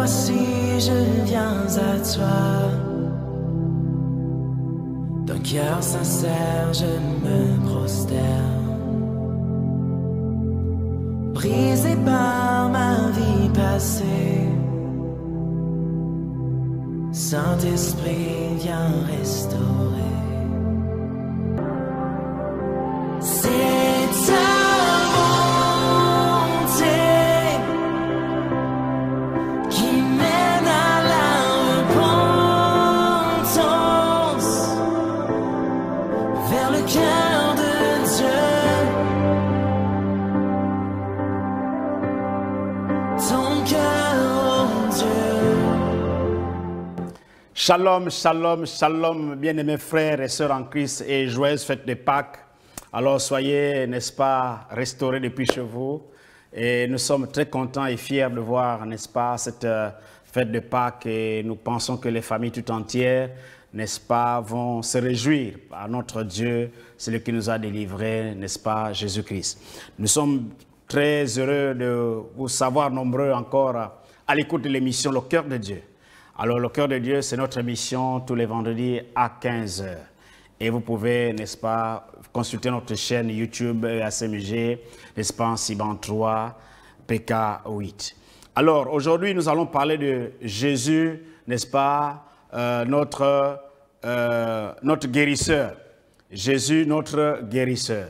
voici, je viens à toi. D'un cœur sincère, je me prosterne. Brisé par ma vie passée, Saint-Esprit, viens restaurer. C'est ta bonté qui mène à la repentance, vers le cœur de Dieu. Ton cœur, oh Dieu. Shalom, shalom, shalom, bien-aimés frères et sœurs en Christ et joyeuse fête de Pâques. Alors soyez, n'est-ce pas, restaurés depuis chez vous. Et nous sommes très contents et fiers de voir, n'est-ce pas, cette fête de Pâques. Et nous pensons que les familles tout entières, n'est-ce pas, vont se réjouir à notre Dieu, celui qui nous a délivrés, n'est-ce pas, Jésus-Christ. Nous sommes très heureux de vous savoir nombreux encore à l'écoute de l'émission Le Cœur de Dieu. Alors, Le Cœur de Dieu, c'est notre émission tous les vendredis à 15 h. Et vous pouvez, n'est-ce pas, consulter notre chaîne YouTube ACMG, n'est-ce pas, en Siban 3, PK 8. Alors, aujourd'hui, nous allons parler de Jésus, n'est-ce pas, notre guérisseur. Jésus, notre guérisseur.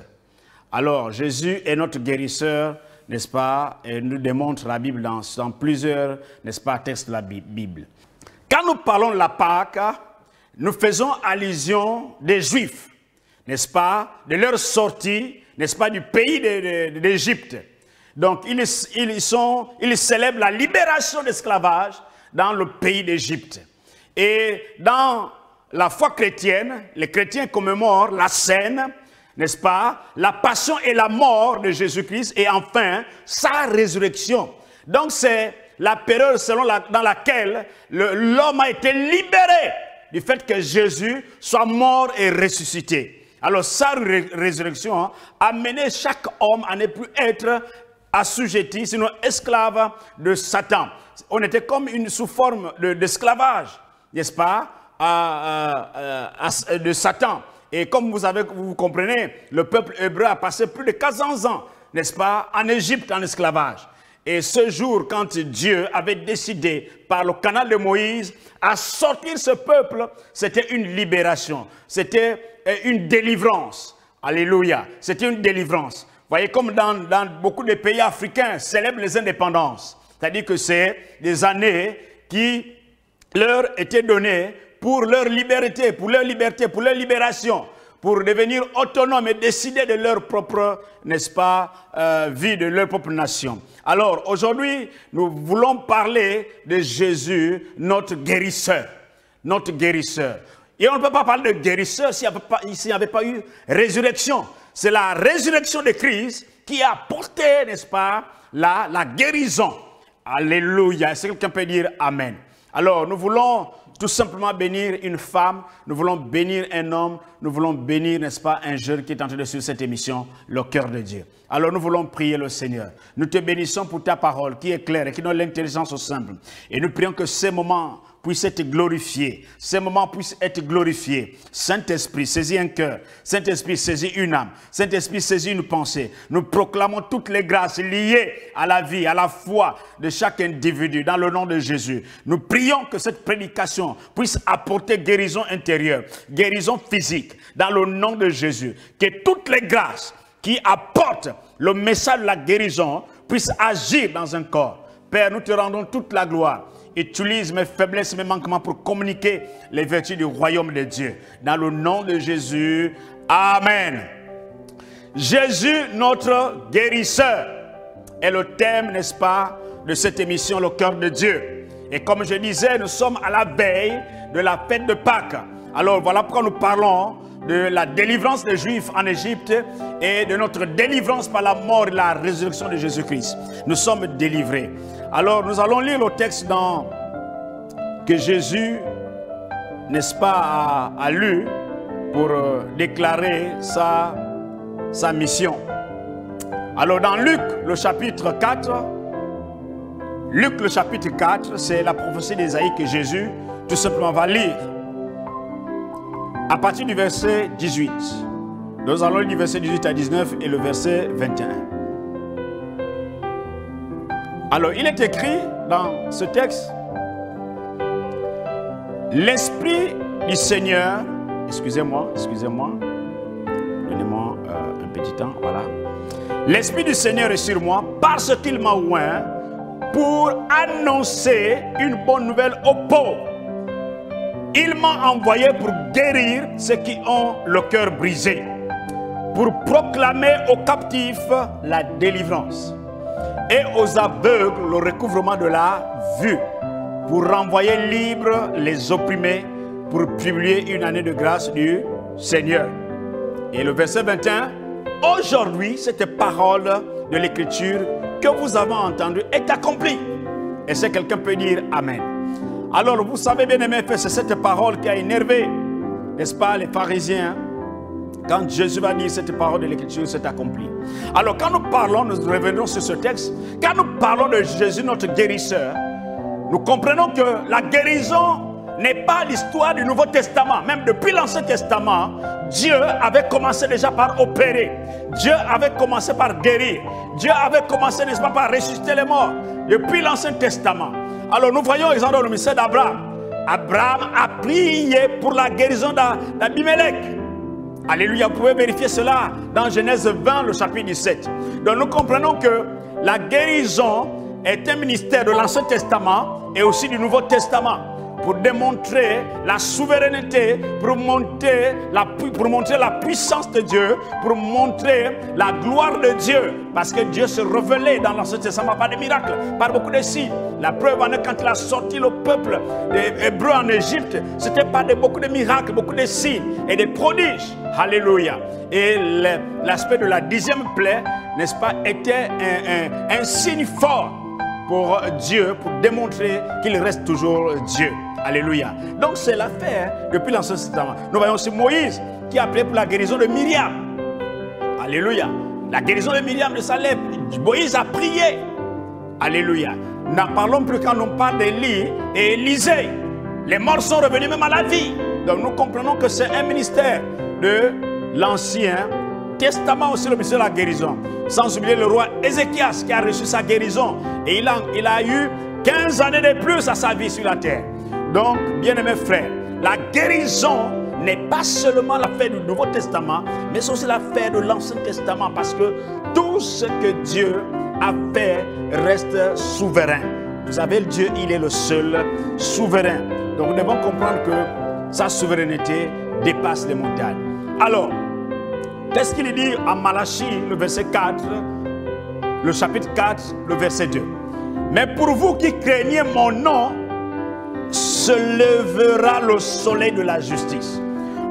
Alors, Jésus est notre guérisseur, n'est-ce pas, et nous démontre la Bible dans plusieurs, n'est-ce pas, textes de la Bible. Quand nous parlons de la Pâque, nous faisons allusion des Juifs, n'est-ce pas, de leur sortie, n'est-ce pas, du pays d'Égypte. Donc, ils célèbrent la libération d'esclavage dans le pays d'Égypte. Et dans la foi chrétienne, les chrétiens commémorent la scène, n'est-ce pas, la passion et la mort de Jésus-Christ et enfin sa résurrection. Donc, c'est la période dans laquelle l'homme a été libéré du fait que Jésus soit mort et ressuscité. Alors sa résurrection a mené chaque homme à ne plus être assujetti, sinon esclave de Satan. On était comme sous forme d'esclavage, n'est-ce pas, de Satan. Et comme vous comprenez, le peuple hébreu a passé plus de 400 ans, n'est-ce pas, en Égypte en esclavage. Et ce jour, quand Dieu avait décidé, par le canal de Moïse, à sortir ce peuple, c'était une libération. C'était une délivrance. Alléluia. C'était une délivrance. Vous voyez, comme dans beaucoup de pays africains célèbrent les indépendances. C'est-à-dire que c'est des années qui leur étaient données pour leur liberté, pour leur libération, pour devenir autonomes et décider de leur propre, n'est-ce pas, vie, de leur propre nation. Alors, aujourd'hui, nous voulons parler de Jésus, notre guérisseur. Notre guérisseur. Et on ne peut pas parler de guérisseur s'il n'y avait pas eu résurrection. C'est la résurrection de Christ qui a apporté, n'est-ce pas, la guérison. Alléluia. Est-ce que quelqu'un peut dire Amen? Alors, nous voulons tout simplement bénir une femme, nous voulons bénir un homme, nous voulons bénir, n'est-ce pas, un jeune qui est en train de suivre cette émission, Le Cœur de Dieu. Alors nous voulons prier le Seigneur. Nous te bénissons pour ta parole qui est claire et qui donne l'intelligence au simple. Et nous prions que ces moments puissent être glorifiés. Ces moments puissent être glorifiés. Saint-Esprit, saisis un cœur. Saint-Esprit, saisis une âme. Saint-Esprit, saisis une pensée. Nous proclamons toutes les grâces liées à la vie, à la foi de chaque individu dans le nom de Jésus. Nous prions que cette prédication puisse apporter guérison intérieure, guérison physique dans le nom de Jésus. Que toutes les grâces qui apportent le message de la guérison puissent agir dans un corps. Père, nous te rendons toute la gloire. Utilise mes faiblesses, mes manquements pour communiquer les vertus du royaume de Dieu. Dans le nom de Jésus, Amen. Jésus, notre guérisseur, est le thème, n'est-ce pas, de cette émission, Le Cœur de Dieu. Et comme je disais, nous sommes à la veille de la fête de Pâques. Alors voilà pourquoi nous parlons de la délivrance des Juifs en Égypte et de notre délivrance par la mort et la résurrection de Jésus-Christ. Nous sommes délivrés. Alors nous allons lire le texte que Jésus, n'est-ce pas, a lu pour déclarer sa mission. Alors dans Luc, le chapitre 4, Luc le chapitre 4, c'est la prophétie d'Ésaïe que Jésus tout simplement va lire. À partir du verset 18. Nous allons lire du verset 18 à 19 et le verset 21. Alors, il est écrit dans ce texte, l'Esprit du Seigneur, excusez-moi, donnez-moi un petit temps, voilà. L'Esprit du Seigneur est sur moi parce qu'il m'a oint pour annoncer une bonne nouvelle aux pauvres. Il m'a envoyé pour guérir ceux qui ont le cœur brisé, pour proclamer aux captifs la délivrance et aux aveugles le recouvrement de la vue, pour renvoyer libres les opprimés, pour publier une année de grâce du Seigneur. Et le verset 21, aujourd'hui, cette parole de l'Écriture que vous avez entendue est accomplie. Et si quelqu'un peut dire Amen. Alors, vous savez bien aimé, c'est cette parole qui a énervé, n'est-ce pas, les pharisiens. Quand Jésus va dire cette parole de l'Écriture, c'est accompli. Alors, quand nous parlons, nous revenons sur ce texte, quand nous parlons de Jésus, notre guérisseur, nous comprenons que la guérison n'est pas l'histoire du Nouveau Testament. Même depuis l'Ancien Testament, Dieu avait commencé déjà par opérer. Dieu avait commencé par guérir. Dieu avait commencé, n'est-ce pas, par ressusciter les morts. Depuis l'Ancien Testament. Alors nous voyons exemple dans le ministère d'Abraham. Abraham a prié pour la guérison d'Abimelech. Alléluia, vous pouvez vérifier cela dans Genèse 20, le chapitre 17. Donc nous comprenons que la guérison est un ministère de l'Ancien Testament et aussi du Nouveau Testament, pour démontrer la souveraineté, pour montrer la puissance de Dieu, pour montrer la gloire de Dieu. Parce que Dieu se révélait dans l'Ancien Testament par des miracles, par beaucoup de signes. La preuve en est quand il a sorti le peuple des Hébreux en Égypte, c'était par beaucoup de miracles, beaucoup de signes et des prodiges. Alléluia. Et l'aspect de la 10e plaie, n'est-ce pas, était un signe fort pour Dieu, pour démontrer qu'il reste toujours Dieu. Alléluia. Donc c'est l'affaire depuis l'Ancien Testament. Nous voyons aussi Moïse qui a appelé pour la guérison de Myriam. Alléluia. La guérison de Myriam de sa lèvre. Moïse a prié. Alléluia. N'en parlons plus quand on parle d'Élie et Élisée. Les morts sont revenus même à la vie. Donc nous comprenons que c'est un ministère de l'Ancien Testament aussi, le ministère de la guérison. Sans oublier le roi Ézéchias qui a reçu sa guérison. Et il a eu 15 années de plus à sa vie sur la terre. Donc, bien-aimés frères, la guérison n'est pas seulement l'affaire du Nouveau Testament, mais c'est aussi l'affaire de l'Ancien Testament, parce que tout ce que Dieu a fait reste souverain. Vous savez, Dieu, il est le seul souverain. Donc, nous devons comprendre que sa souveraineté dépasse les montagnes. Alors, qu'est-ce qu'il dit en Malachie, le verset 4, le chapitre 4, le verset 2? Mais pour vous qui craignez mon nom, se lèvera le soleil de la justice.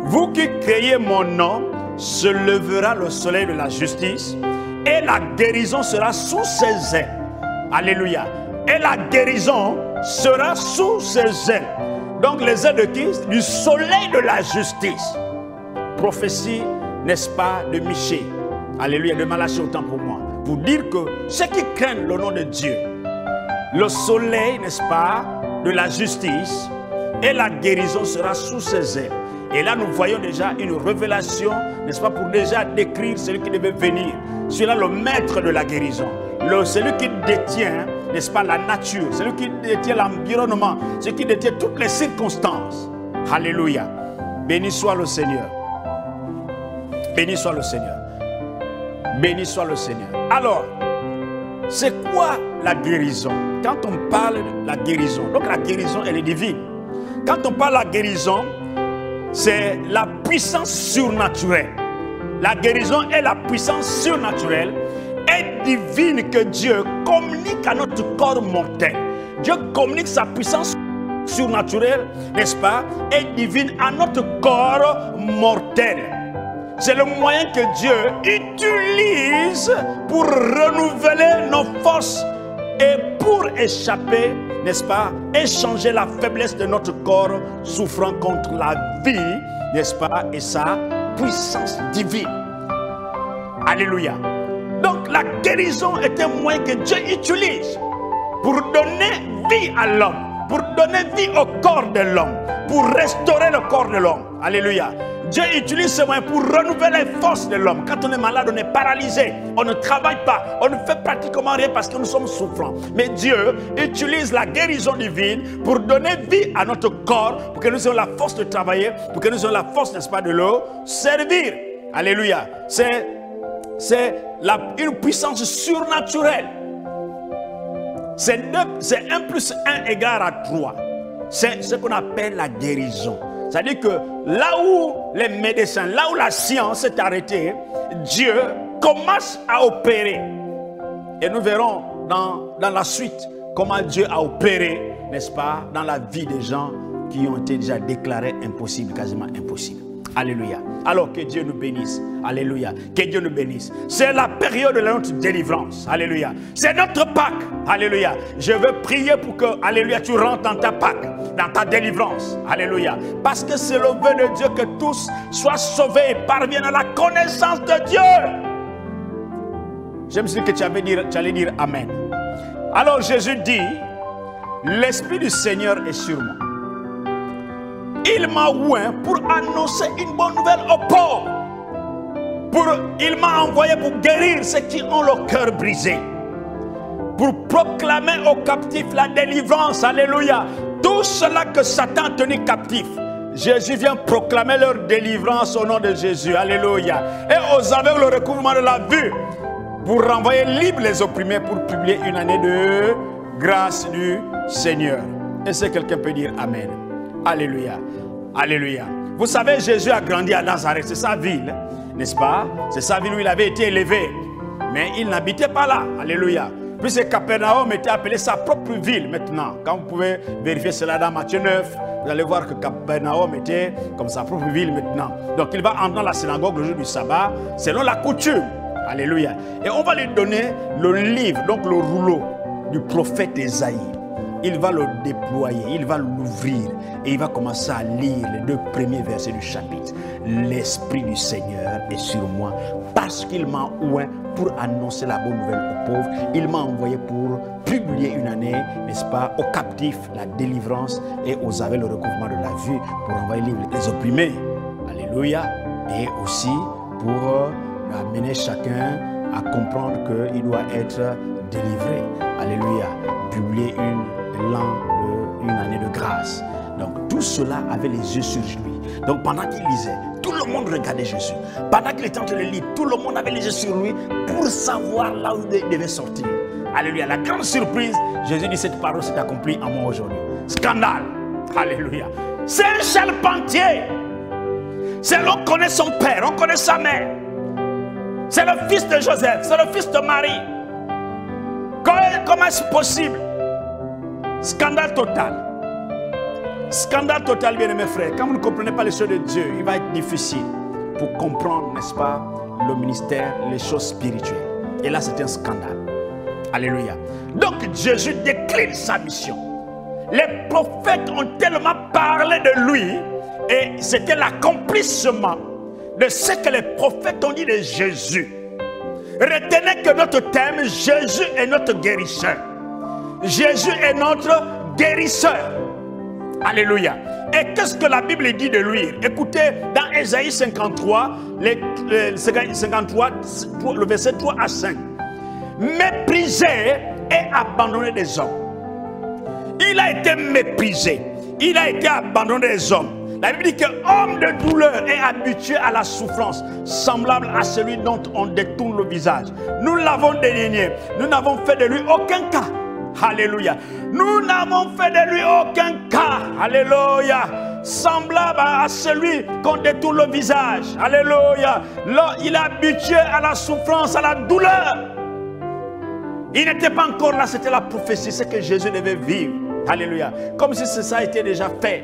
Vous qui craignez mon nom, se lèvera le soleil de la justice et la guérison sera sous ses ailes. Alléluia. Et la guérison sera sous ses ailes. Donc les ailes de qui? Du soleil de la justice. Prophétie, n'est-ce pas, de Michée. Alléluia, de Malachie autant pour moi. Pour dire que ceux qui craignent le nom de Dieu, le soleil, n'est-ce pas, de la justice et la guérison sera sous ses ailes. Et là, nous voyons déjà une révélation, n'est-ce pas, pour déjà décrire celui qui devait venir. Celui-là, le maître de la guérison. Celui qui détient, n'est-ce pas, la nature. Celui qui détient l'environnement. Celui qui détient toutes les circonstances. Alléluia. Béni soit le Seigneur. Béni soit le Seigneur. Béni soit le Seigneur. Alors, c'est quoi la guérison? Quand on parle de la guérison, donc la guérison, elle est divine. Quand on parle de la guérison, c'est la puissance surnaturelle. La guérison est la puissance surnaturelle et divine que Dieu communique à notre corps mortel. Dieu communique sa puissance surnaturelle, n'est-ce pas, et divine à notre corps mortel. C'est le moyen que Dieu utilise pour renouveler nos forces et pour échapper, n'est-ce pas, échanger la faiblesse de notre corps souffrant contre la vie, n'est-ce pas, et sa puissance divine. Alléluia. Donc la guérison est un moyen que Dieu utilise pour donner vie à l'homme, pour donner vie au corps de l'homme, pour restaurer le corps de l'homme. Alléluia. Dieu utilise ce moyen pour renouveler les forces de l'homme. Quand on est malade, on est paralysé, on ne travaille pas, on ne fait pratiquement rien parce que nous sommes souffrants. Mais Dieu utilise la guérison divine pour donner vie à notre corps, pour que nous ayons la force de travailler, pour que nous ayons la force, n'est-ce pas, de le servir. Alléluia. C'est une puissance surnaturelle. C'est 1 plus 1 égale à 3. C'est ce qu'on appelle la guérison. C'est-à-dire que là où les médecins, là où la science est arrêtée, Dieu commence à opérer. Et nous verrons dans la suite comment Dieu a opéré, n'est-ce pas, dans la vie des gens qui ont été déjà déclarés impossibles, quasiment impossibles. Alléluia. Alors que Dieu nous bénisse. Alléluia. Que Dieu nous bénisse. C'est la période de notre délivrance. Alléluia. C'est notre Pâques. Alléluia. Je veux prier pour que, alléluia, tu rentres dans ta Pâques, dans ta délivrance. Alléluia. Parce que c'est le vœu de Dieu que tous soient sauvés et parviennent à la connaissance de Dieu. Je me suis dit que tu allais dire Amen. Alors Jésus dit, l'Esprit du Seigneur est sur moi. Il m'a oint pour annoncer une bonne nouvelle aux pauvres. Il m'a envoyé pour guérir ceux qui ont le cœur brisé. Pour proclamer aux captifs la délivrance. Alléluia. Tout cela que Satan a tenu captif, Jésus vient proclamer leur délivrance au nom de Jésus. Alléluia. Et aux aveugles le recouvrement de la vue. Pour renvoyer libres les opprimés, pour publier une année de grâce du Seigneur. Est-ce que quelqu'un peut dire Amen? Alléluia. Alléluia. Vous savez, Jésus a grandi à Nazareth, c'est sa ville, n'est-ce pas? C'est sa ville où il avait été élevé. Mais il n'habitait pas là. Alléluia. Puisque Capernaum était appelé sa propre ville maintenant. Quand vous pouvez vérifier cela dans Matthieu 9, vous allez voir que Capernaum était comme sa propre ville maintenant. Donc il va entrer dans la synagogue le jour du sabbat, selon la coutume. Alléluia. Et on va lui donner le livre, donc le rouleau du prophète Ésaïe. Il va le déployer, il va l'ouvrir et il va commencer à lire les 2 premiers versets du chapitre. L'Esprit du Seigneur est sur moi parce qu'il m'a oint pour annoncer la bonne nouvelle aux pauvres. Il m'a envoyé pour publier une année, n'est-ce pas, aux captifs, la délivrance et aux aveugles le recouvrement de la vue, pour envoyer les opprimés. Alléluia. Et aussi pour amener chacun à comprendre qu'il doit être délivré. Alléluia. Publier une année de grâce. Donc tout cela avait les yeux sur lui. Donc pendant qu'il lisait, tout le monde regardait Jésus. Pendant qu'il était en train de lire, tout le monde avait les yeux sur lui pour savoir là où il devait sortir. Alléluia. La grande surprise, Jésus dit, cette parole s'est accomplie en moi aujourd'hui. Scandale. Alléluia. C'est un charpentier. On connaît son père, on connaît sa mère. C'est le fils de Joseph, c'est le fils de Marie. Comment est-ce possible? Scandale total. Scandale total, bien aimés frères. Quand vous ne comprenez pas les choses de Dieu, il va être difficile pour comprendre, n'est-ce pas, le ministère, les choses spirituelles. Et là, c'est un scandale. Alléluia. Donc, Jésus décline sa mission. Les prophètes ont tellement parlé de lui et c'était l'accomplissement de ce que les prophètes ont dit de Jésus. Retenez que notre thème, Jésus est notre guérisseur. Jésus est notre guérisseur. Alléluia. Et qu'est-ce que la Bible dit de lui? Écoutez, dans Ésaïe 53, le verset 3 à 5. Méprisé et abandonné des hommes. Il a été méprisé. Il a été abandonné des hommes. La Bible dit que homme de douleur est habitué à la souffrance, semblable à celui dont on détourne le visage. Nous l'avons dédaigné. Nous n'avons fait de lui aucun cas. Alléluia. Nous n'avons fait de lui aucun cas. Alléluia. Semblable à celui qu'on détourne le visage. Alléluia. Là, il est habitué à la souffrance, à la douleur. Il n'était pas encore là, c'était la prophétie, c'est que Jésus devait vivre. Alléluia. Comme si ça a été déjà fait.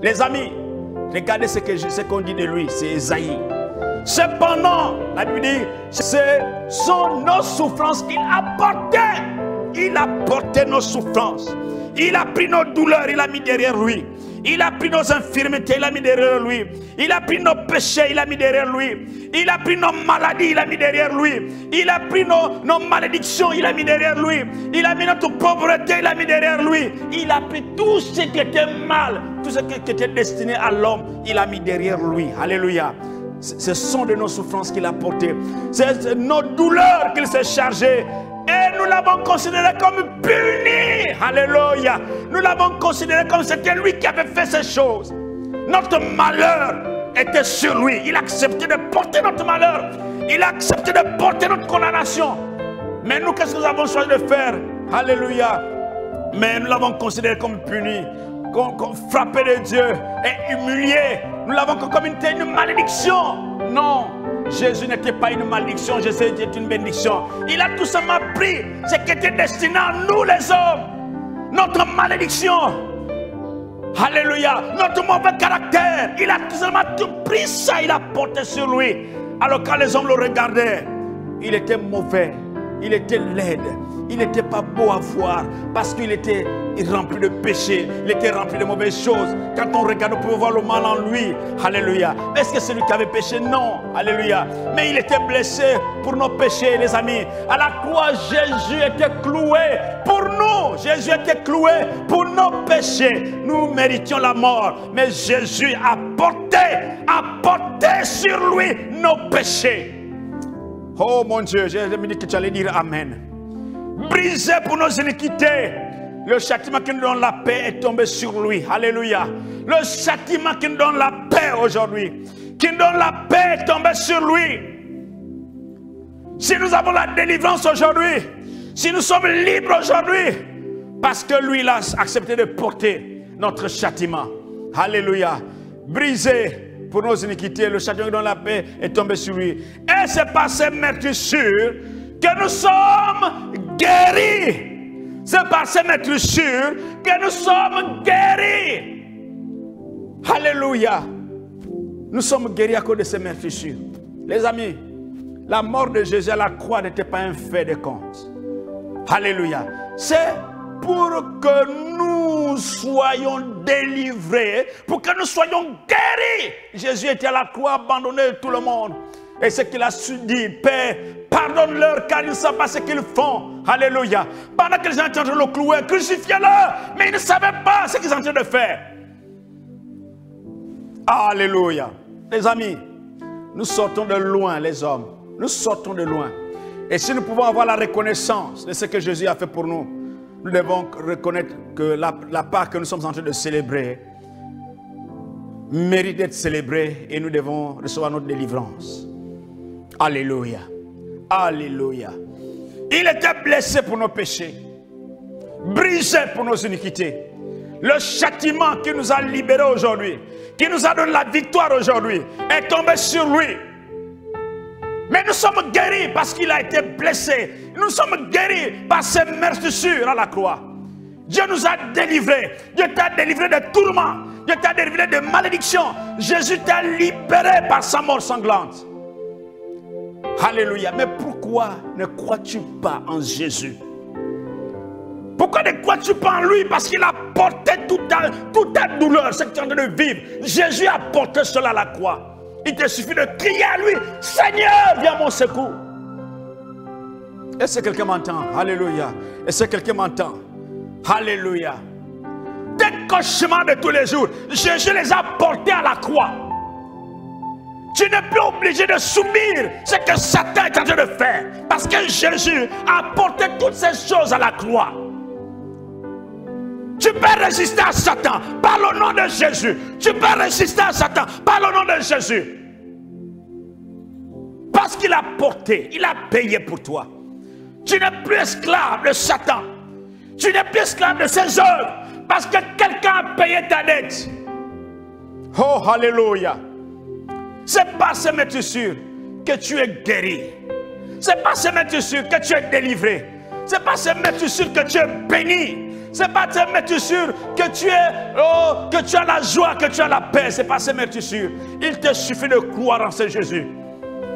Les amis, regardez ce qu'on dit de lui, c'est Ésaïe. Cependant, la Bible dit, ce sont nos souffrances qu'il a portées. Il a porté nos souffrances. Il a pris nos douleurs, il a mis derrière lui. Il a pris nos infirmités, il a mis derrière lui. Il a pris nos péchés, il a mis derrière lui. Il a pris nos maladies, il a mis derrière lui. Il a pris nos malédictions, il a mis derrière lui. Il a mis notre pauvreté, il a mis derrière lui. Il a pris tout ce qui était mal, tout ce qui était destiné à l'homme, il a mis derrière lui. Alléluia. Ce sont de nos souffrances qu'il a portées. C'est nos douleurs qu'il s'est chargé. Et nous l'avons considéré comme puni. Alléluia. Nous l'avons considéré comme c'était lui qui avait fait ces choses. Notre malheur était sur lui. Il a accepté de porter notre malheur. Il a accepté de porter notre condamnation. Mais nous, qu'est-ce que nous avons choisi de faire? Alléluia. Mais nous l'avons considéré comme puni, comme frappé de Dieu et humilié. Nous l'avons comme une malédiction. Non, Jésus n'était pas une malédiction, Jésus était une bénédiction. Il a tout simplement pris ce qui était destiné à nous les hommes. Notre malédiction. Alléluia. Notre mauvais caractère. Il a tout simplement tout pris ça, il a porté sur lui. Alors quand les hommes le regardaient, il était mauvais, il était laid. Il n'était pas beau à voir parce qu'il était rempli de péché, il était rempli de mauvaises choses. Quand on regarde, on peut voir le mal en lui. Alléluia. Est-ce que c'est lui qui avait péché? Non. Alléluia. Mais il était blessé pour nos péchés, les amis. À la croix, Jésus était cloué pour nous. Jésus était cloué pour nos péchés. Nous méritions la mort. Mais Jésus a porté sur lui nos péchés. Oh mon Dieu, je me dis que tu allais dire Amen. Brisé pour nos iniquités. Le châtiment qui nous donne la paix est tombé sur lui. Alléluia. Le châtiment qui nous donne la paix aujourd'hui, qui nous donne la paix est tombé sur lui. Si nous avons la délivrance aujourd'hui, si nous sommes libres aujourd'hui, parce que lui, il a accepté de porter notre châtiment. Alléluia. Brisé pour nos iniquités, le châtiment qui donne la paix est tombé sur lui. Et c'est par ces meurtrissures que nous sommes guéris. C'est par ces meurtrissures que nous sommes guéris. Alléluia. Nous sommes guéris à cause de ces meurtrissures. Les amis, la mort de Jésus à la croix n'était pas un fait de compte. Alléluia. C'est pour que nous soyons délivrés, pour que nous soyons guéris. Jésus était à la croix, abandonné de tout le monde. Et ce qu'il a su dire, Père, pardonne-leur car ils ne savent pas ce qu'ils font. Alléluia. Pendant que les gens étaient en train de le clouer, crucifiez-le. Mais ils ne savaient pas ce qu'ils étaient en train de faire. Alléluia. Les amis, nous sortons de loin, les hommes. Nous sortons de loin. Et si nous pouvons avoir la reconnaissance de ce que Jésus a fait pour nous, nous devons reconnaître que la part que nous sommes en train de célébrer mérite d'être célébrée et nous devons recevoir notre délivrance. Alléluia. Alléluia. Il était blessé pour nos péchés, brisé pour nos iniquités. Le châtiment qui nous a libérés aujourd'hui, qui nous a donné la victoire aujourd'hui, est tombé sur lui. Mais nous sommes guéris parce qu'il a été blessé. Nous sommes guéris par ses meurtrissures à la croix. Dieu nous a délivrés. Dieu t'a délivré de tourments. Dieu t'a délivré de malédictions. Jésus t'a libéré par sa mort sanglante. Alléluia. Mais pourquoi ne crois-tu pas en Jésus? Pourquoi ne crois-tu pas en lui? Parce qu'il a porté toute ta douleur, ce que tu es en train de vivre. Jésus a porté cela à la croix. Il te suffit de crier à lui, Seigneur, viens à mon secours. Est-ce que quelqu'un m'entend? Alléluia. Est-ce que quelqu'un m'entend? Alléluia. Tes cauchemars de tous les jours, Jésus les a portés à la croix. Tu n'es plus obligé de subir ce que Satan est en train de faire. Parce que Jésus a porté toutes ces choses à la croix. Tu peux résister à Satan par le nom de Jésus. Tu peux résister à Satan par le nom de Jésus. Parce qu'il a porté, il a payé pour toi. Tu n'es plus esclave de Satan. Tu n'es plus esclave de ses œuvres. Parce que quelqu'un a payé ta dette. Oh, alléluia. C'est par ces meurtrissures que tu es guéri. C'est par ces meurtrissures que tu es délivré. C'est par ces meurtrissures que tu es béni. C'est par ces meurtrissures que tu as la joie, que tu as la paix. C'est par ces meurtrissures. Il te suffit de croire en ce Jésus.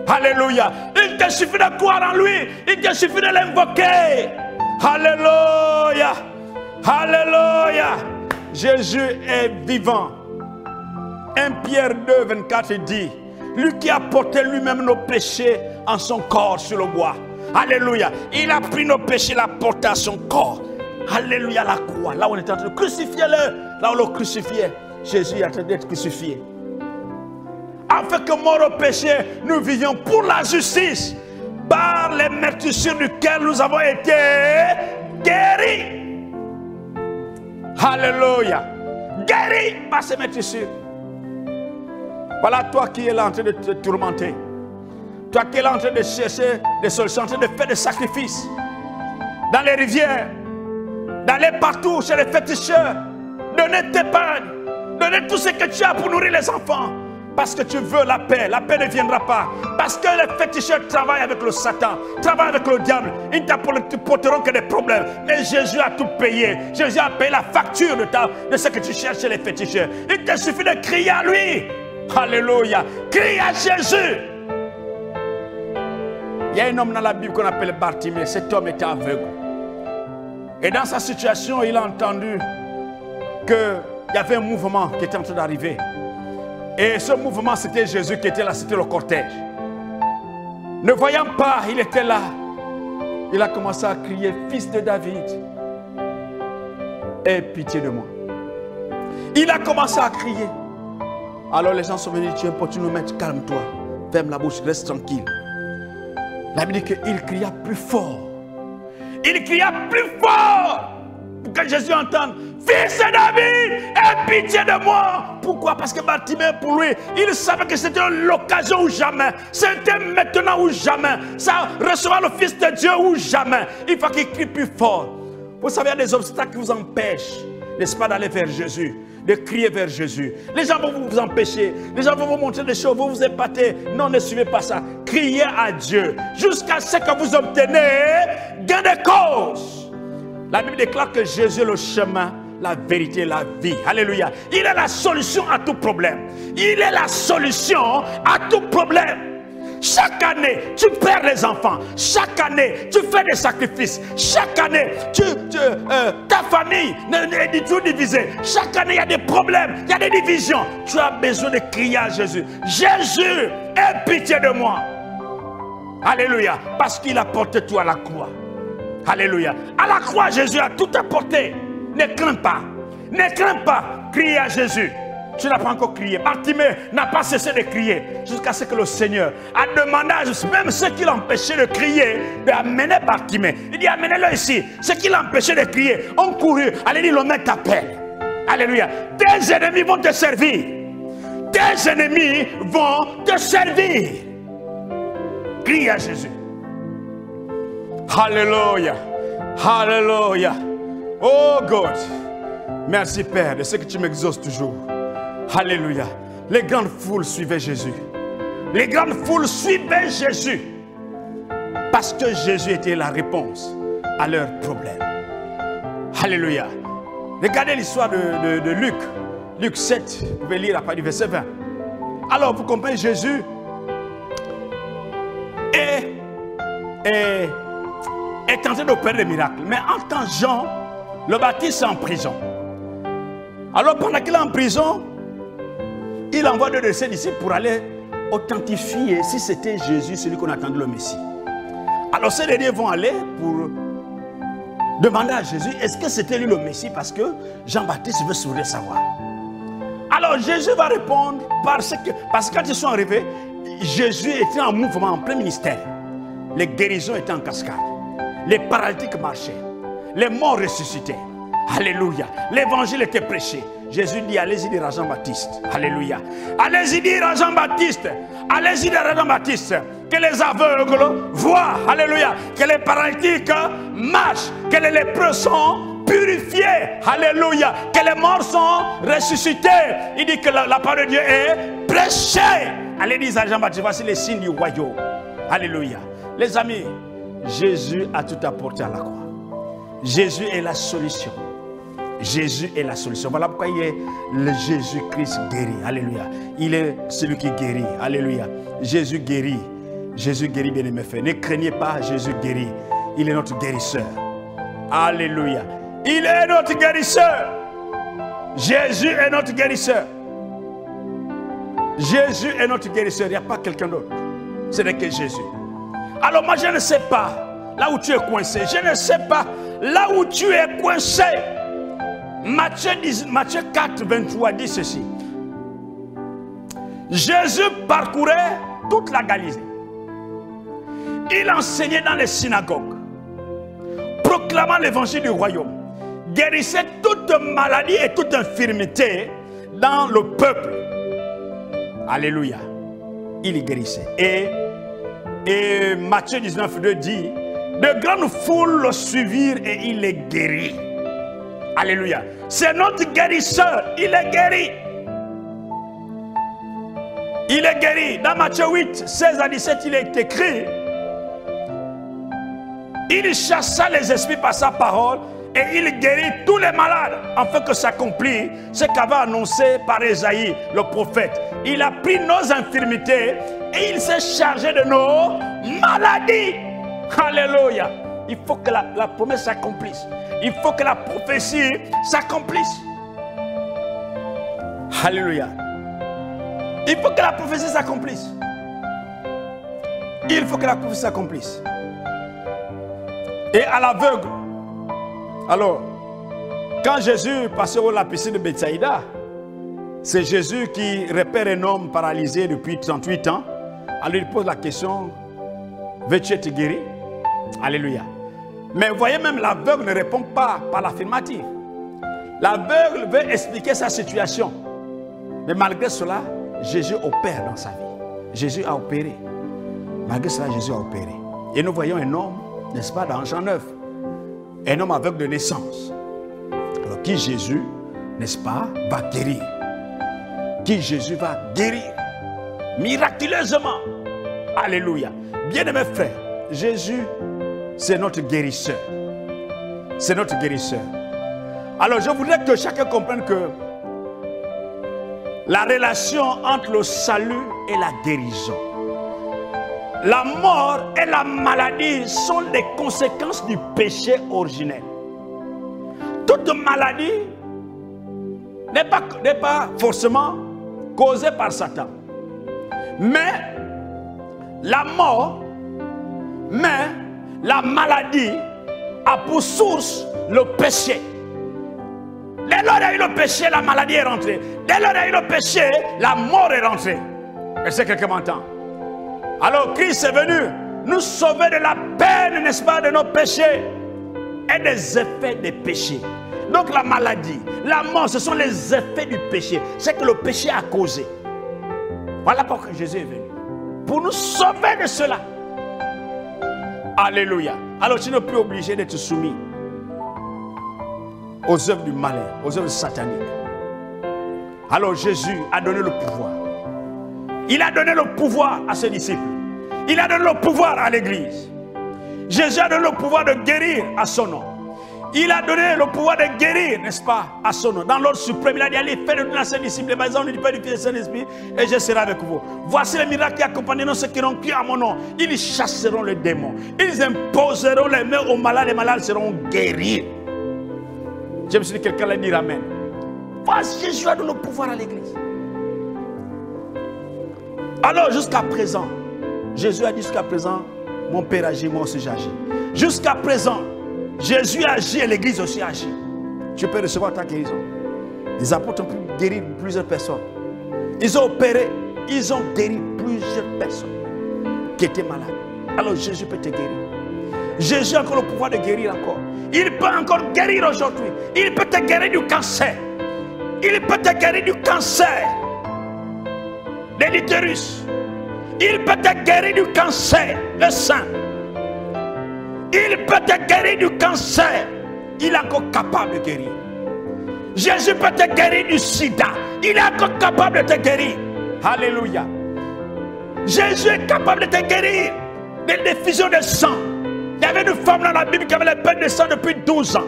Alléluia. Il te suffit de croire en lui. Il te suffit de l'invoquer. Alléluia. Alléluia. Jésus est vivant. 1 Pierre 2, 24 dit, lui qui a porté lui-même nos péchés en son corps sur le bois. Alléluia. Il a pris nos péchés, l'a porté à son corps. Alléluia, la croix. Là où on est en train de crucifier le. Là où on le crucifiait. Jésus est en train d'être crucifié. Afin que mort au péché, nous vivions pour la justice. Par les meurtrissures duquel nous avons été guéris. Alléluia. Guéris par ces meurtrissures. Voilà toi qui es là en train de te tourmenter. Toi qui es là en train de chercher des solutions, en train de faire des sacrifices. Dans les rivières, d'aller partout chez les féticheurs. Donner tes pains, donner tout ce que tu as pour nourrir les enfants. Parce que tu veux la paix ne viendra pas. Parce que les féticheurs travaillent avec le Satan, travaillent avec le diable. Ils ne t'apporteront que des problèmes. Mais Jésus a tout payé. Jésus a payé la facture de ce que tu cherches chez les féticheurs. Il te suffit de crier à lui. Alléluia. Crie à Jésus. Il y a un homme dans la Bible qu'on appelle Bartimée. Cet homme était aveugle. Et dans sa situation, il a entendu qu'il y avait un mouvement qui était en train d'arriver. Et ce mouvement, c'était Jésus qui était là, c'était le cortège. Ne voyant pas, il était là. Il a commencé à crier, fils de David, aie pitié de moi. Il a commencé à crier. Alors les gens sont venus, tu importunes nous mettre, calme-toi, ferme la bouche, reste tranquille. La Bible dit qu'il cria plus fort. Il cria plus fort pour que Jésus entende. Fils de David, aie pitié de moi. Pourquoi? Parce que Bartimée, pour lui, il savait que c'était l'occasion ou jamais. C'était maintenant ou jamais. Ça recevoir le Fils de Dieu ou jamais. Il faut qu'il crie plus fort. Vous savez, il y a des obstacles qui vous empêchent, n'est-ce pas, d'aller vers Jésus, de crier vers Jésus. Les gens vont vous empêcher. Les gens vont vous montrer des choses, vont vous épater. Non, ne suivez pas ça. Criez à Dieu jusqu'à ce que vous obtenez gain de cause. La Bible déclare que Jésus est le chemin, la vérité, la vie. Alléluia. Il est la solution à tout problème. Il est la solution à tout problème. Chaque année, tu perds les enfants. Chaque année, tu fais des sacrifices. Chaque année, ta famille est tout divisée. Chaque année, il y a des problèmes, il y a des divisions. Tu as besoin de crier à Jésus. Jésus, aie pitié de moi. Alléluia. Parce qu'il a porté tout à la croix. Alléluia. À la croix, Jésus a tout apporté. Ne crains pas. Ne crains pas. Crie à Jésus. Tu n'as pas encore crié. Bartimée n'a pas cessé de crier jusqu'à ce que le Seigneur a demandé à Jésus, même ce qui l'empêchait de crier, d'amener Bartimée. Il dit, amenez-le ici. Ce qui l'empêchait de crier, on courut. Allez, dit, le maître t'appelle. Alléluia. Tes ennemis vont te servir. Tes ennemis vont te servir. Crie à Jésus. Alléluia. Alléluia. Oh God. Merci Père de ce que tu m'exauces toujours. Alléluia. Les grandes foules suivaient Jésus. Les grandes foules suivaient Jésus. Parce que Jésus était la réponse à leurs problèmes. Alléluia. Regardez l'histoire de Luc. Luc 7, vous pouvez lire à partir du verset 20. Alors vous comprenez, Jésus est tenté d'opérer des miracles. Mais en tant que Jean, le Baptiste est en prison. Alors pendant qu'il est en prison, il envoie deux de ses disciples pour aller authentifier si c'était Jésus, celui qu'on attendait le Messie. Alors ces derniers vont aller pour demander à Jésus, est-ce que c'était lui le Messie? Parce que Jean-Baptiste veut se savoir. Alors Jésus va répondre parce que quand ils sont arrivés, Jésus était en mouvement, en plein ministère. Les guérisons étaient en cascade. Les paralytiques marchaient. Les morts ressuscitaient. Alléluia. L'évangile était prêché. Jésus dit, allez-y dire à Jean-Baptiste. Alléluia. Allez-y dire à Jean-Baptiste. Allez-y dire à Jean-Baptiste que les aveugles voient. Alléluia. Que les paralytiques marchent. Que les lépreux sont purifiés. Alléluia. Que les morts sont ressuscités. Il dit que la parole de Dieu est prêchée. Allez dire à Jean-Baptiste, voici les signes du royaume. Alléluia. Les amis, Jésus a tout apporté à la croix. Jésus est la solution. Jésus est la solution. Voilà pourquoi il est le Jésus-Christ guéri. Alléluia. Il est celui qui guérit. Alléluia. Jésus guérit. Jésus guérit, bien-aimé frère. Ne craignez pas, Jésus guérit. Il est notre guérisseur. Alléluia. Il est notre guérisseur. Jésus est notre guérisseur. Jésus est notre guérisseur. Il n'y a pas quelqu'un d'autre. Ce n'est que Jésus. Alors moi, je ne sais pas là où tu es coincé. Je ne sais pas là où tu es coincé. Matthieu 4, 23 dit ceci. Jésus parcourait toute la Galilée. Il enseignait dans les synagogues, proclamant l'évangile du royaume, guérissait toute maladie et toute infirmité dans le peuple. Alléluia. Il y guérissait. Et Matthieu 19, 2 dit, de grandes foules le suivirent et il les guérit. Alléluia. C'est notre guérisseur. Il est guéri. Il est guéri. Dans Matthieu 8, 16 à 17, il est écrit, il chassa les esprits par sa parole et il guérit tous les malades, afin que s'accomplisse ce qu'avait annoncé par Ésaïe, le prophète. Il a pris nos infirmités et il s'est chargé de nos maladies. Alléluia. Il faut que la promesse s'accomplisse. Il faut que la prophétie s'accomplisse. Alléluia. Il faut que la prophétie s'accomplisse. Il faut que la prophétie s'accomplisse. Et à l'aveugle, alors, quand Jésus passait à la piscine de Bethsaïda, c'est Jésus qui repère un homme paralysé depuis 38 ans. Alors il pose la question, veux-tu être guéri? Alléluia. Mais vous voyez, même l'aveugle ne répond pas par l'affirmative. L'aveugle veut expliquer sa situation. Mais malgré cela, Jésus opère dans sa vie. Jésus a opéré. Malgré cela, Jésus a opéré. Et nous voyons un homme, n'est-ce pas, dans Jean 9. Un homme aveugle de naissance. Alors qui Jésus, n'est-ce pas, va guérir. Qui Jésus va guérir. Miraculeusement. Alléluia. Bien-aimés frères, Jésus, c'est notre guérisseur. C'est notre guérisseur. Alors je voudrais que chacun comprenne que la relation entre le salut et la guérison, la mort et la maladie sont les conséquences du péché originel. Toute maladie n'est pas forcément causée par Satan. Mais la mort, la maladie a pour source le péché. Dès lors qu'il y a eu le péché, la maladie est rentrée. Dès lors qu'il y a eu le péché, la mort est rentrée. Est-ce que quelqu'un m'entend? Alors Christ est venu nous sauver de la peine, n'est-ce pas, de nos péchés et des effets des péchés. Donc la maladie, la mort, ce sont les effets du péché. C'est que le péché a causé. Voilà pourquoi Jésus est venu. Pour nous sauver de cela. Alléluia. Alors tu n'es plus obligé d'être soumis aux œuvres du malin, aux œuvres sataniques. Alors Jésus a donné le pouvoir. Il a donné le pouvoir à ses disciples. Il a donné le pouvoir à l'église. Jésus a donné le pouvoir de guérir à son nom. Il a donné le pouvoir de guérir, n'est-ce pas, à son nom. Dans l'ordre suprême, il a dit, allez, faites de nous ses disciples, les maisons du Père, du Fils et du Saint-Esprit, et je serai avec vous. Voici les miracles qui accompagneront ceux qui ont cru à mon nom. Ils chasseront les démons. Ils imposeront les mains aux malades, les malades seront guéris. Je me suis dit, quelqu'un l'a dit, amen. Voici, Jésus a donné le pouvoir à l'église. Alors, jusqu'à présent, Jésus a dit, jusqu'à présent, mon Père agit, moi aussi j'agis. Jusqu'à présent, Jésus agit et l'église aussi agit. Tu peux recevoir ta guérison. Les apôtres ont pu guérir plusieurs personnes. Ils ont opéré, ils ont guéri plusieurs personnes qui étaient malades. Alors Jésus peut te guérir. Jésus a encore le pouvoir de guérir encore. Il peut encore guérir aujourd'hui. Il peut te guérir du cancer. Il peut te guérir du cancer de l'utérus. Il peut te guérir du cancer de sein. Il peut te guérir du cancer. Il est encore capable de guérir. Jésus peut te guérir du sida. Il est encore capable de te guérir. Alléluia. Jésus est capable de te guérir des diffusions de sang. Il y avait une femme dans la Bible qui avait les pertes de sang depuis 12 ans.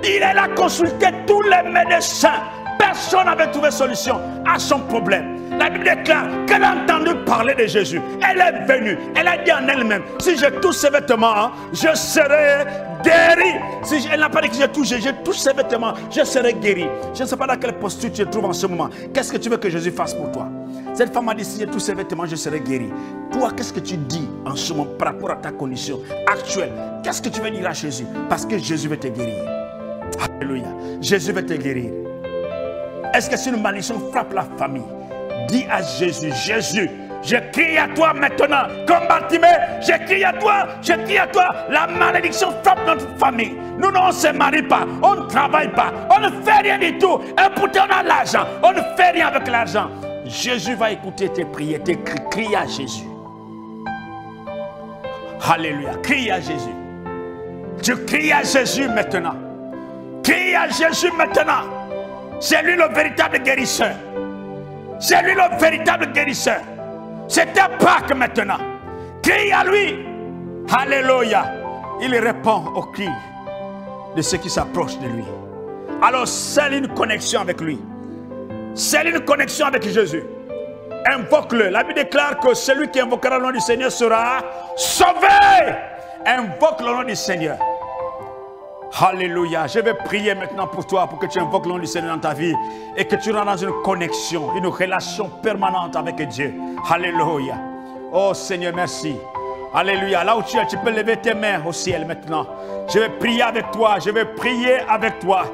Il a consulté tous les médecins. Personne n'avait trouvé solution à son problème. La Bible déclare qu'elle a entendu parler de Jésus. Elle est venue. Elle a dit en elle-même, si je touche ses vêtements, je serai guéri. Si elle n'a pas dit que je touche ses vêtements, je serai guéri. Je ne sais pas dans quelle posture tu te trouves en ce moment. Qu'est-ce que tu veux que Jésus fasse pour toi? Cette femme a dit, si je touche ses vêtements, je serai guéri. Toi, qu'est-ce que tu dis en ce moment par rapport à ta condition actuelle? Qu'est-ce que tu veux dire à Jésus? Parce que Jésus veut te guérir. Alléluia. Jésus veut te guérir. Est-ce que si une malédiction frappe la famille, dis à Jésus, Jésus, je crie à toi maintenant, comme Bartimée, je crie à toi, la malédiction frappe notre famille. Nous, on ne se marie pas, on ne travaille pas, on ne fait rien du tout. Et pourtant, on a l'argent, on ne fait rien avec l'argent. Jésus va écouter tes prières, tes cris. Crie à Jésus. Alléluia. Crie à Jésus. Tu cries à Jésus maintenant. Crie à Jésus maintenant. C'est lui le véritable guérisseur. C'est lui le véritable guérisseur. C'est ta Pâques maintenant. Crie à lui. Alléluia. Il répond aux cris de ceux qui s'approchent de lui. Alors, c'est une connexion avec lui. C'est une connexion avec Jésus. Invoque-le. La Bible déclare que celui qui invoquera le nom du Seigneur sera sauvé. Invoque le nom du Seigneur. Alléluia. Je vais prier maintenant pour toi, pour que tu invoques le nom du Seigneur dans ta vie et que tu rentres dans une connexion, une relation permanente avec Dieu. Alléluia. Oh Seigneur, merci. Alléluia. Là où tu es, tu peux lever tes mains au ciel maintenant. Je vais prier avec toi. Je vais prier avec toi.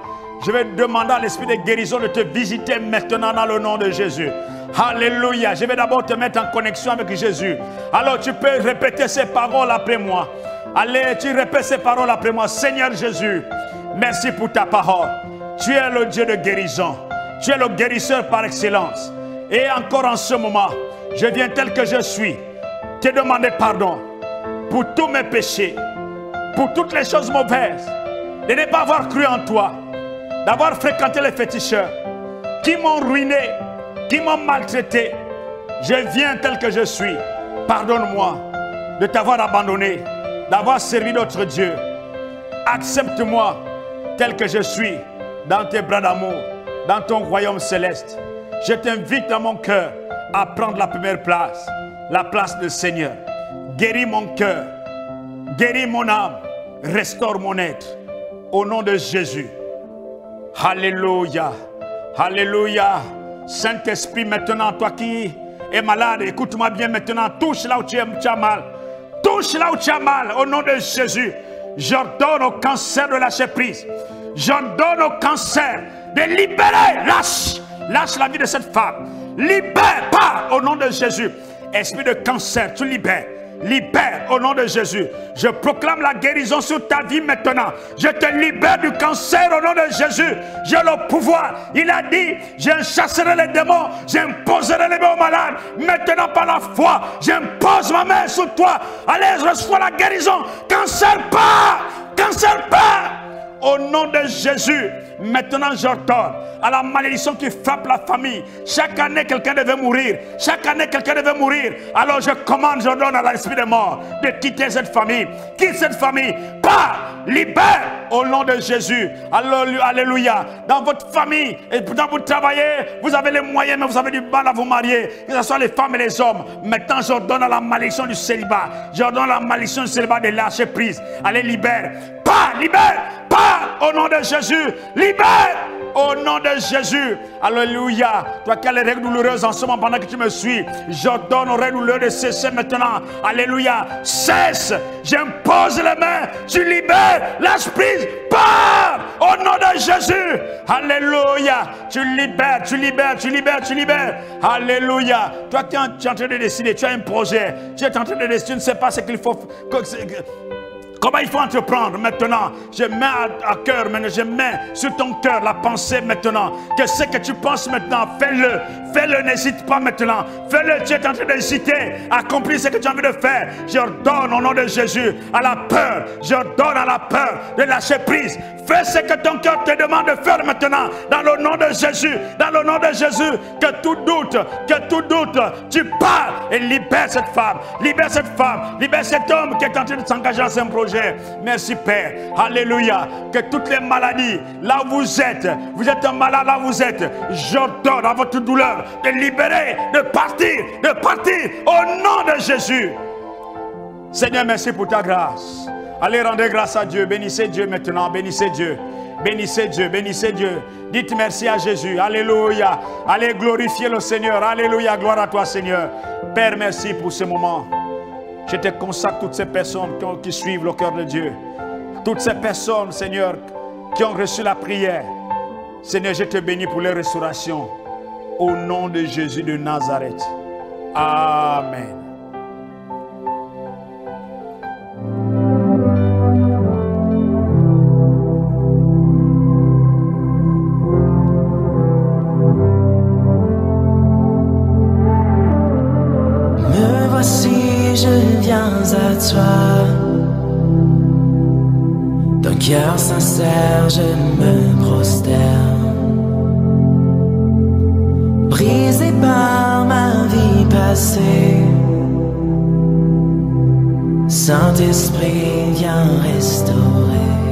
Je vais demander à l'esprit de guérison de te visiter maintenant dans le nom de Jésus. Alléluia. Je vais d'abord te mettre en connexion avec Jésus. Alors tu peux répéter ces paroles après moi. Allez, tu répètes ces paroles après moi. Seigneur Jésus, merci pour ta parole. Tu es le Dieu de guérison. Tu es le guérisseur par excellence. Et encore en ce moment, je viens tel que je suis te demander pardon pour tous mes péchés, pour toutes les choses mauvaises, de ne pas avoir cru en toi, d'avoir fréquenté les féticheurs qui m'ont ruiné, qui m'ont maltraité. Je viens tel que je suis. Pardonne-moi de t'avoir abandonné, d'avoir servi d'autres dieux. Accepte-moi tel que je suis dans tes bras d'amour, dans ton royaume céleste. Je t'invite dans mon cœur à prendre la première place, la place du Seigneur. Guéris mon cœur, guéris mon âme, restaure mon être. Au nom de Jésus. Alléluia. Alléluia. Saint-Esprit, maintenant, toi qui es malade, écoute-moi bien maintenant. Touche là où tu as mal. Touche là où tu as mal. Au nom de Jésus. J'ordonne au cancer de lâcher prise. J'ordonne au cancer de libérer. Lâche la vie de cette femme. Libère, pas au nom de Jésus. Esprit de cancer, tu libères. Libère au nom de Jésus. Je proclame la guérison sur ta vie maintenant. Je te libère du cancer au nom de Jésus. J'ai le pouvoir. Il a dit, je chasserai les démons, j'imposerai les mains aux malades. Maintenant par la foi, j'impose ma main sur toi. Allez, reçois la guérison. Cancer part. Cancer part. Au nom de Jésus, maintenant j'ordonne à la malédiction qui frappe la famille. Chaque année, quelqu'un devait mourir. Chaque année, quelqu'un devait mourir. Alors je commande, j'ordonne à l'esprit de mort de quitter cette famille. Quitte cette famille. Pars, libère au nom de Jésus. Alléluia. Dans votre famille, et quand vous travaillez, vous avez les moyens, mais vous avez du mal à vous marier. Que ce soit les femmes et les hommes. Maintenant, j'ordonne à la malédiction du célibat. J'ordonne à la malédiction du célibat de lâcher prise. Allez, libère. Pas, libère. Pas au nom de Jésus. Libère au nom de Jésus. Alléluia. Toi qui as les règles douloureuses en ce moment pendant que tu me suis, j'ordonne aux règles douloureuses de cesser maintenant. Alléluia. Cesse. J'impose les mains. Tu libères. Lâche prise. Pars au nom de Jésus. Alléluia. Tu libères, tu libères, tu libères, tu libères. Alléluia. Toi qui es en train de décider, tu as un projet. Tu es en train de décider, tu ne sais pas ce qu'il faut. Comment il faut entreprendre maintenant? Je mets à cœur, maintenant je mets sur ton cœur la pensée maintenant. Que ce que tu penses maintenant, fais-le. Fais-le, n'hésite pas maintenant. Fais-le, tu es en train d'hésiter. Accomplis ce que tu as envie de faire. J'ordonne au nom de Jésus à la peur. J'ordonne à la peur de lâcher prise. Fais ce que ton cœur te demande de faire maintenant. Dans le nom de Jésus. Dans le nom de Jésus. Que tout doute, tu pars et libère cette femme. Libère cette femme. Libère cet homme qui est en train de s'engager dans un projet. projets. Merci Père. Alléluia. Que toutes les maladies, là où vous êtes un malade, là où vous êtes, j'ordonne à votre douleur de libérer, de partir au nom de Jésus. Seigneur, merci pour ta grâce. Allez, rendez grâce à Dieu. Bénissez Dieu maintenant. Bénissez Dieu. Bénissez Dieu. Bénissez Dieu. Dites merci à Jésus. Alléluia. Allez glorifier le Seigneur. Alléluia. Gloire à toi, Seigneur. Père, merci pour ce moment. Je te consacre toutes ces personnes qui suivent le cœur de Dieu. Toutes ces personnes, Seigneur, qui ont reçu la prière. Seigneur, je te bénis pour les restaurations. Au nom de Jésus de Nazareth. Amen. Me voici, je viens à toi. D'un cœur sincère, je me prosterne. Brisé par ma vie passée, Saint-Esprit, viens restaurer.